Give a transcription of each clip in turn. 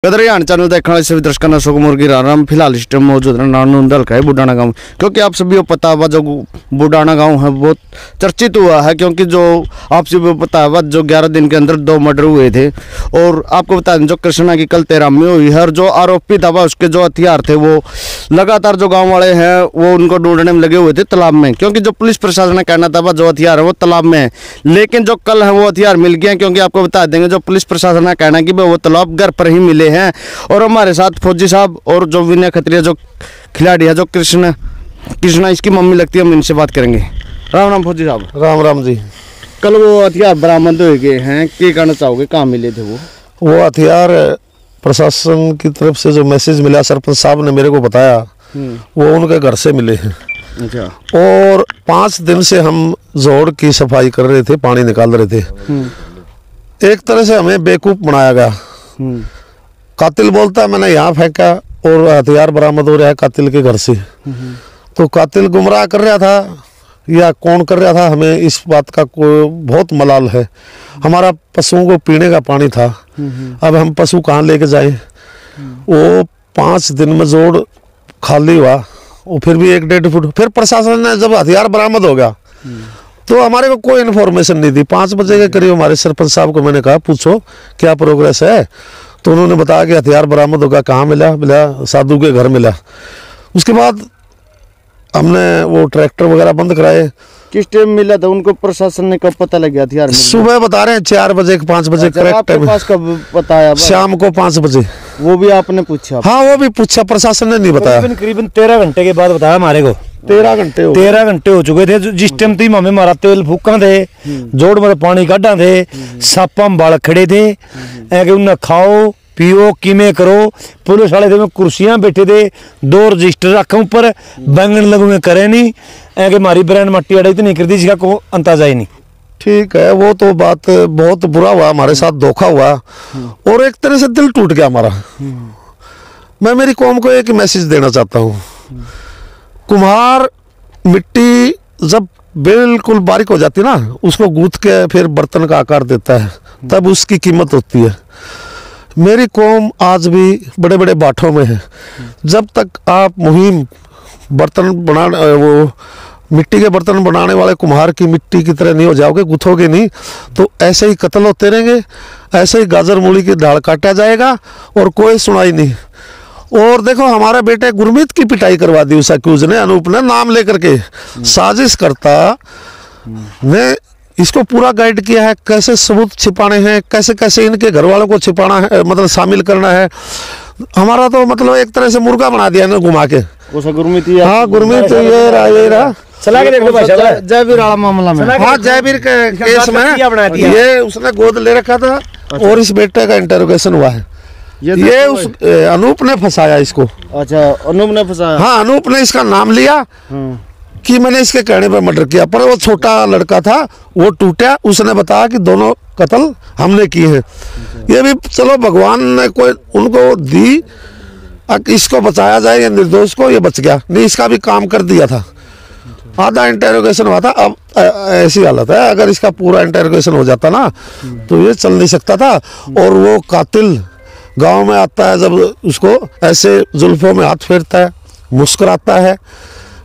Haryana channel देखने वाले सभी दर्शकों अशोक मुर्गी राम फिलहाल इस टाइम मौजूद है नानूंदल का है बुढ़ाना गांव, क्योंकि आप सभी को पता हुआ जो बुढ़ाना गांव है बहुत चर्चित हुआ है, क्योंकि जो आप सभी को पता हुआ जो 11 दिन के अंदर 2 मर्डर हुए थे। और आपको बता दें जो कृष्णा की कल 13 में हुई है और जो आरोपी था उसके जो हथियार थे वो लगातार जो गाँव वाले हैं वो उनको ढूंढने में लगे हुए थे तालाब में, क्योंकि जो पुलिस प्रशासन ने कहना था जो हथियार है वो तालाब में है, लेकिन जो कल है वो हथियार मिल गए, क्योंकि आपको बता देंगे जो पुलिस प्रशासन का कहना है कि वो तालाब घर पर ही मिले हैं। और हमारे साथ फौजी साहब और जो विनय खत्रिया जो खिलाड़ी है जो कृष्णा इसकी मम्मी लगती है, हम इनसे बात करेंगे। राम राम फौजी साहब। राम राम जी। कल वो हथियार बरामद हो गए हैं, क्या कहना चाहोगे, कहाँ मिले थे वो हथियार प्रशासन की तरफ से जो मैसेज मिला सरपंच साहब ने मेरे को बताया वो उनके घर से मिले हैं। अच्छा। और 5 दिन से हम जोड़ की सफाई कर रहे थे, पानी निकाल रहे थे। एक तरह से हमें बेवकूफ बनाया गया। कातिल बोलता है मैंने यहाँ फेंका और हथियार बरामद हो रहा है कातिल के घर से। तो कातिल गुमराह कर रहा था या कौन कर रहा था, हमें इस बात का कोई बहुत मलाल है। हमारा पशुओं को पीने का पानी था, अब हम पशु कहाँ लेके जाएं। वो 5 दिन में जोड़ खाली हुआ, वो फिर भी 1-1.5 फुट। फिर प्रशासन ने जब हथियार बरामद हो गया तो हमारे को कोई इन्फॉर्मेशन नहीं दी। 5 बजे के करीब हमारे सरपंच साहब को मैंने कहा पूछो क्या प्रोग्रेस है, तो उन्होंने बताया कि हथियार बरामद होगा। कहाँ मिला साधु के घर मिला। उसके बाद हमने वो ट्रैक्टर वगैरह बंद कराए। किस टाइम मिला था उनको, प्रशासन ने कब पता लग गया हथियार? सुबह बता रहे हैं 4 बजे 5 बजे करेक्ट टाइम। पास कब बताया? शाम को 5 बजे। वो भी आपने पूछा? हाँ वो भी पूछा, प्रशासन ने नहीं बताया। करीबन 13 घंटे के बाद बताया हमारे को। 13 घंटे हो चुके थे जिस टाइम तुम हमें मारा तेल फूका थे, जोड़ में पानी काढ़ा थे, सापा में बाल खड़े थे, उन्हें खाओ पियो किमें करो। पुलिस वाले थे कुर्सियां बैठे थे, 2 रजिस्टर रखा ऊपर, बैंगन लगू में करे नहीं कि हमारी ब्रांड मट्टी अड़ाई तो नहीं कर दी जिसका को अंदाजा ही नहीं। ठीक है, वो तो बात बहुत बुरा हुआ, हमारे साथ धोखा हुआ और एक तरह से दिल टूट गया हमारा। मैं मेरी कौम को एक मैसेज देना चाहता हूँ। कुम्हार मिट्टी जब बिल्कुल बारीक हो जाती है ना, उसको गूंथ के फिर बर्तन का आकार देता है, तब उसकी कीमत होती है। मेरी कौम आज भी बड़े बड़े बाठों में है। जब तक आप मुहिम बर्तन बनाने, वो मिट्टी के बर्तन बनाने वाले कुम्हार की मिट्टी की तरह नहीं हो जाओगे, गुथोगे नहीं, तो ऐसे ही कत्ल होते रहेंगे, ऐसे ही गाजर मूली की दाढ़ काटा जाएगा और कोई सुनाई नहीं। और देखो हमारे बेटे गुरमीत की पिटाई करवा दी उस अक्यूज ने, अनूप ने नाम लेकर के। साजिश करता ने इसको पूरा गाइड किया है, कैसे सबूत छिपाने हैं, कैसे कैसे इनके घर वालों को छिपाना है, मतलब शामिल करना है। हमारा तो मतलब एक तरह से मुर्गा बना दिया ना घुमा के। गुरमीत? हाँ गुरमीत ये रहा चला के देख लो भाई साहब। जयवीर वाला मामला में, हाँ जयवीर के केस में ये उसने गोद ले रखा था और इस बेटे का इंटरोगेशन हुआ है। ये उस अनूप ने फंसाया इसको। अच्छा, अनूप ने फंसाया? हाँ, अनूप ने इसका नाम लिया कि मैंने इसके कहने पर मर्डर किया, पर वो छोटा लड़का था, वो टूटा। उसने बताया कि दोनों कत्ल हमने किए हैं। ये भी चलो भगवान ने कोई उनको दी, इसको बचाया जाए या निर्दोष को, ये बच गया नहीं, इसका भी काम कर दिया था। आधा इंटेरोगेशन हुआ था, अब ऐसी हालत है, अगर इसका पूरा इंटेरोगेशन हो जाता ना तो ये चल नहीं सकता था। और वो कातिल गांव में आता है, जब उसको ऐसे जुल्फों में हाथ फेरता है, मुस्कुराता है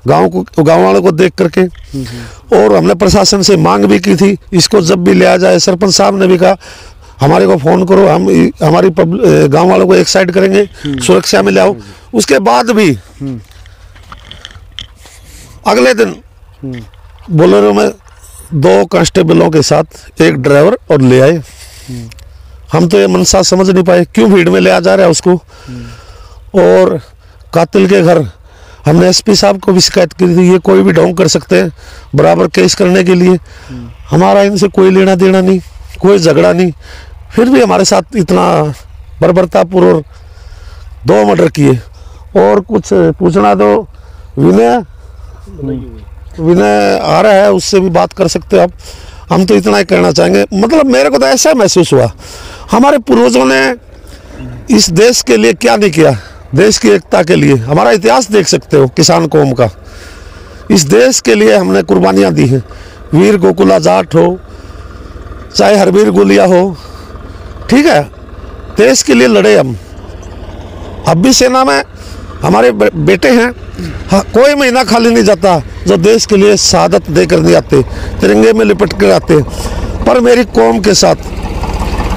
गांव वालों को देख करके। और हमने प्रशासन से मांग भी की थी, इसको जब भी लिया जाए, सरपंच साहब ने भी कहा हमारे को फोन करो, हम हमारी गांव वालों को एक साइड करेंगे, सुरक्षा में ले आओ। उसके बाद भी अगले दिन बोलेरो में 2 कांस्टेबलों के साथ 1 ड्राइवर और ले आए। हम तो ये मनसा समझ नहीं पाए क्यों भीड़ में ले आ जा रहा है उसको। और कातिल के घर हमने एसपी साहब को भी शिकायत की थी, ये कोई भी ढोंग कर सकते हैं बराबर केस करने के लिए। हमारा इनसे कोई लेना देना नहीं, कोई झगड़ा नहीं, फिर भी हमारे साथ इतना बर्बरतापूर्वक 2 मर्डर किए। और कुछ पूछना तो विनय आ रहा है, उससे भी बात कर सकते हो आप। हम तो इतना ही कहना चाहेंगे, मतलब मेरे को तो ऐसा महसूस हुआ हमारे पूर्वजों ने इस देश के लिए क्या नहीं किया, देश की एकता के लिए। हमारा इतिहास देख सकते हो किसान कौम का, इस देश के लिए हमने कुर्बानियाँ दी हैं। वीर गोकुला जाट हो, चाहे हरवीर गुलिया हो, ठीक है, देश के लिए लड़े हम। अब भी सेना में हमारे बेटे हैं, हाँ, कोई महीना खाली नहीं जाता जो देश के लिए शहादत देकर नहीं आते, तिरंगे में लिपट कर आते। पर मेरी कौम के साथ,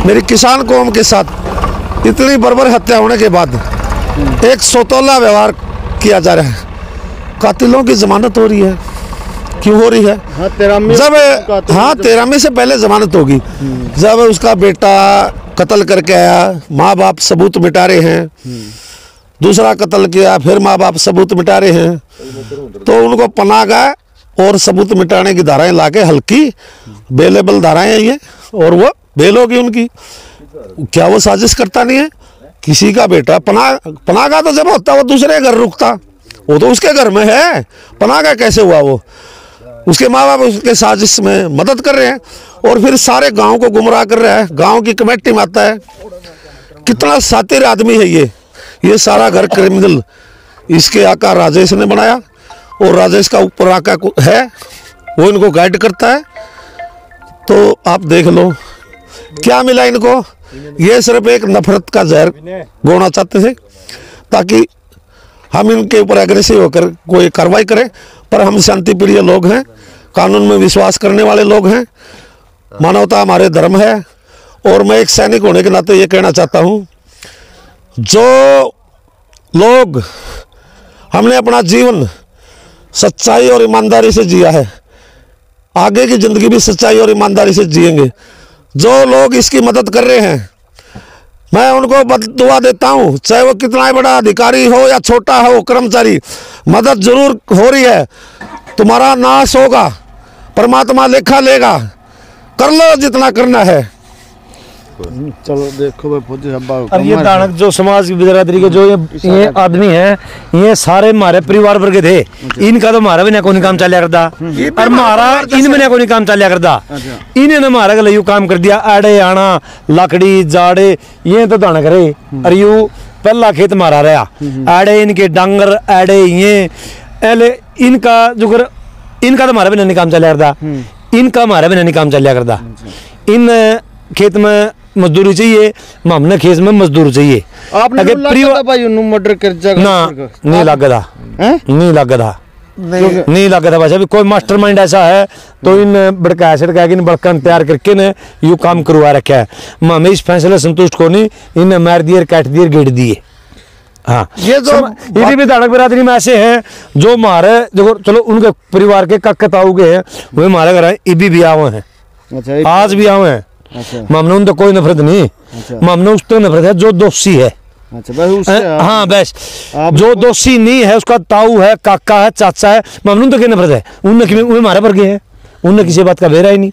मेरी किसान कौम के साथ इतनी बर्बर हत्या होने के बाद एक सौतोला व्यवहार किया जा रहा है। कातिलों की जमानत हो रही है, क्यों हो रही है? हाँ, 13 में से पहले जमानत होगी। जब उसका बेटा कत्ल करके आया, माँ बाप सबूत मिटा रहे हैं, दूसरा कत्ल किया, फिर माँ बाप सबूत मिटा रहे हैं, तो उनको पनाह गए और सबूत मिटाने की धाराएं लाके, हल्की बेलेबल धाराएं हैं ये, और वो बेल होगी उनकी। क्या वो साजिश करता नहीं है? किसी का बेटा पनाह का तो जब होता वो दूसरे घर रुकता, वो तो उसके घर में है, पनाह का कैसे हुआ? वो उसके माँ बाप उसके साजिश में मदद कर रहे हैं, और फिर सारे गांव को गुमराह कर रहा है। गांव की कमेटी में आता है। कितना शातिर आदमी है ये सारा घर क्रिमिनल इसके आका राजेश ने बनाया, और राजेश का ऊपर आका है, वो इनको गाइड करता है। तो आप देख लो क्या मिला इनको। ये सिर्फ एक नफरत का जहर घोलना चाहते थे ताकि हम इनके ऊपर एग्रेसिव होकर कोई कार्रवाई करें, पर हम शांति प्रिय लोग हैं, कानून में विश्वास करने वाले लोग हैं, मानवता हमारे धर्म है। और मैं एक सैनिक होने के नाते ये कहना चाहता हूँ, जो लोग हमने अपना जीवन सच्चाई और ईमानदारी से जिया है, आगे की जिंदगी भी सच्चाई और ईमानदारी से जिएंगे। जो लोग इसकी मदद कर रहे हैं, मैं उनको बददुआ देता हूं, चाहे वो कितना बड़ा अधिकारी हो या छोटा हो कर्मचारी, मदद जरूर हो रही है। तुम्हारा नाश होगा, परमात्मा लेखा लेगा, कर लो जितना करना है। चलो देखो भाई फौजी साहब, और ये दानक जो समाज की बिरादरी के जो ये आदमी हैं, ये सारे हमारे परिवार वर्ग थे। इनका तो हमारा भी ना कोई काम चलिया करता, और हमारा इनमें ना कोई काम चलिया करता। इन्हें हमारा गले यू काम कर दिया, आड़े आना लकड़ी जाड़े ये तो दानक रहे। और यू पहला खेत मारा रहा, आड़े इनके डांगर आड़े ये एले इनका जो इनका तो हमारा भी नहीं काम चलिया करता, इनका हमारा भी नहीं काम चलिया करता। इन खेत में मजदूरी चाहिए, हमने खेत में मजदूर चाहिए। आपने भाई मर्डर कर ना नहीं लगता, नहीं लगता, नहीं लगता भाई। अभी कोई मास्टरमाइंड ऐसा है तो इन बड़का ऐसे बड़कन तैयार करके ने यू काम करवा रखा है। हमें इस फैसले संतुष्ट को नहीं, इन्हें मार दिए, काट दिए, गिर दिए। हाँ, ये जो भी दानक बिरादरी में ऐसे हैं जो हमारे देखो, चलो उनके परिवार के कक्कताऊ के हैं, वो हमारे घर इबी भी आवे हैं, आज भी आवे हैं। मामून तो कोई नफरत नहीं, मामून उस तो नफरत है जो दोषी है। हाँ बस, जो दोषी नहीं है उसका ताऊ है, काका है, चाचा है, मामून तो क्या नफरत है? उनने मारे पर गए हैं, उनने किसी बात का बेरा ही नहीं।